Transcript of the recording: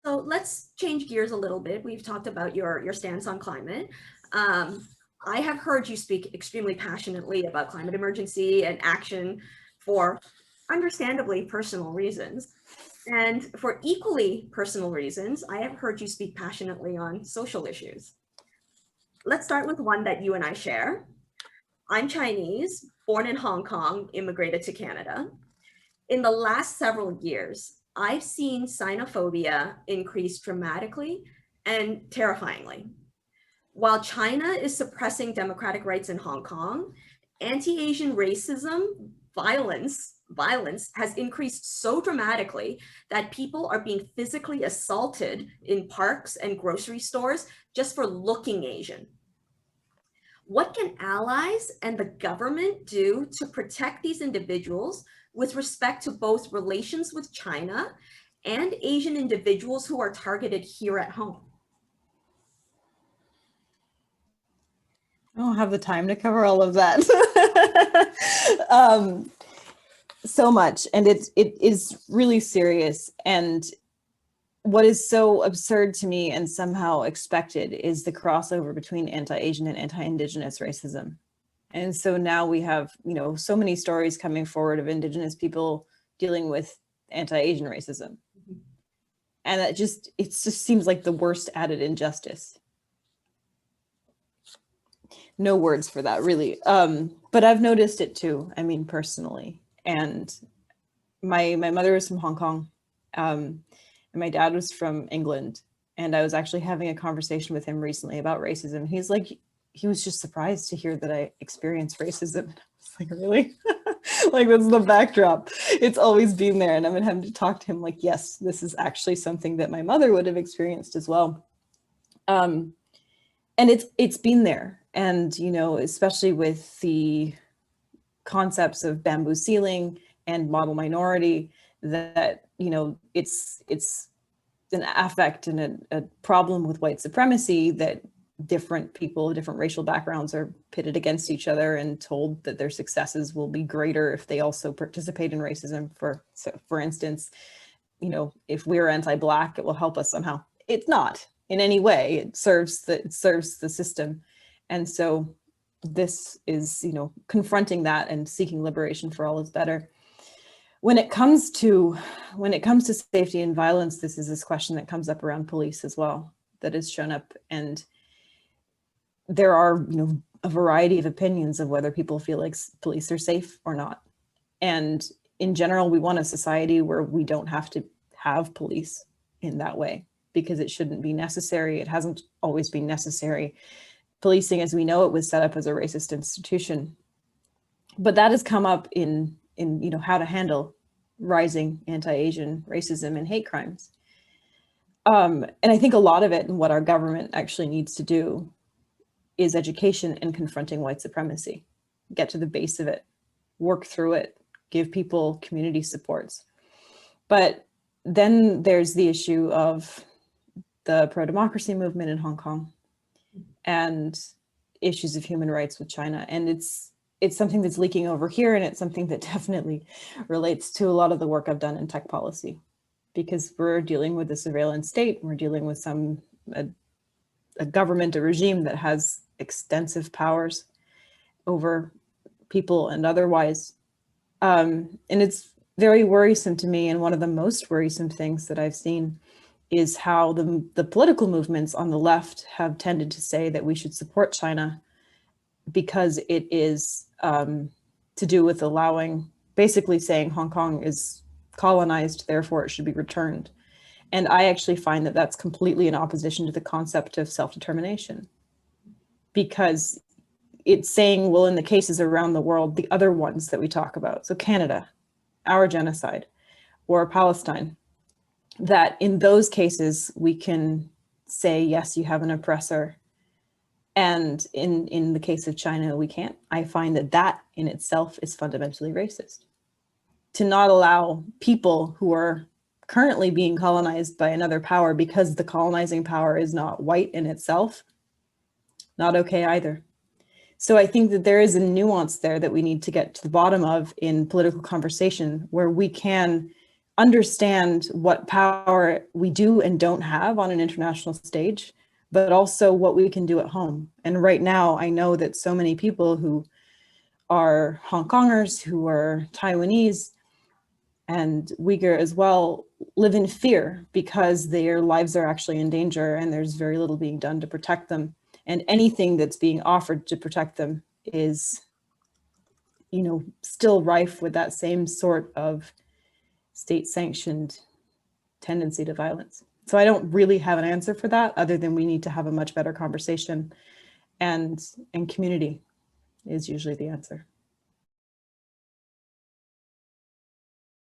So let's change gears a little bit. We've talked about your stance on climate. I have heard you speak extremely passionately about climate emergency and action for understandably personal reasons. And for equally personal reasons, I have heard you speak passionately on social issues. Let's start with one that you and I share. I'm Chinese, born in Hong Kong, immigrated to Canada. In the last several years, I've seen xenophobia increase dramatically and terrifyingly. While China is suppressing democratic rights in Hong Kong, anti-Asian racism, violence has increased so dramatically that people are being physically assaulted in parks and grocery stores just for looking Asian. What can allies and the government do to protect these individuals with respect to both relations with China and Asian individuals who are targeted here at home? I don't have the time to cover all of that. So much, and it is really serious. And what is so absurd to me and somehow expected is the crossover between anti-Asian and anti-Indigenous racism. And so now we have, so many stories coming forward of Indigenous people dealing with anti-Asian racism. And it just seems like the worst added injustice. No words for that, really. But I've noticed it too, personally. And my mother is from Hong Kong, and my dad was from England. And I was actually having a conversation with him recently about racism. He was just surprised to hear that I experienced racism. I was like, really? Like, that's the backdrop. It's always been there. And I've been having to talk to him like, yes, this is actually something that my mother would have experienced as well. And it's been there. And, especially with the concepts of bamboo ceiling and model minority, that, it's an affect and a problem with white supremacy, that different people of different racial backgrounds are pitted against each other and told that their successes will be greater if they also participate in racism. For instance, if we're anti-Black, it will help us somehow. It's not in any way. It serves the system. And so this is, confronting that and seeking liberation for all is better. When it comes to safety and violence, this question that comes up around police as well, that has shown up. And there are, a variety of opinions of whether people feel like police are safe or not. And in general, we want a society where we don't have to have police in that way, because it shouldn't be necessary. It hasn't always been necessary. Policing, as we know it, was set up as a racist institution. But that has come up in how to handle rising anti-Asian racism and hate crimes. And I think a lot of it, and what our government actually needs to do, is education and confronting white supremacy. Get to the base of it, work through it, give people community supports. But then there's the issue of the pro-democracy movement in Hong Kong and issues of human rights with China. And it's something that's leaking over here, and it's something that definitely relates to a lot of the work I've done in tech policy, because we're dealing with a surveillance state. We're dealing with a government, a regime that has extensive powers over people and otherwise. And it's very worrisome to me. And one of the most worrisome things that I've seen is how the political movements on the left have tended to say that we should support China because it is to do with basically saying Hong Kong is colonized, therefore it should be returned. And I actually find that that's completely in opposition to the concept of self-determination, because it's saying, well, in the cases around the world, the other ones that we talk about, so Canada, our genocide, or Palestine, that in those cases, we can say, yes, you have an oppressor. And in the case of China, we can't. I find that in itself is fundamentally racist. To not allow people who are currently being colonized by another power because the colonizing power is not white in itself, not okay either. So I think that there is a nuance there that we need to get to the bottom of in political conversation, where we can understand what power we do and don't have on an international stage, but also what we can do at home. And right now, I know that so many people who are Hong Kongers, who are Taiwanese, and Uyghur as well, live in fear because their lives are actually in danger and there's very little being done to protect them. And anything that's being offered to protect them is, you know, still rife with that same sort of state-sanctioned tendency to violence. So I don't really have an answer for that, other than we need to have a much better conversation, and community is usually the answer.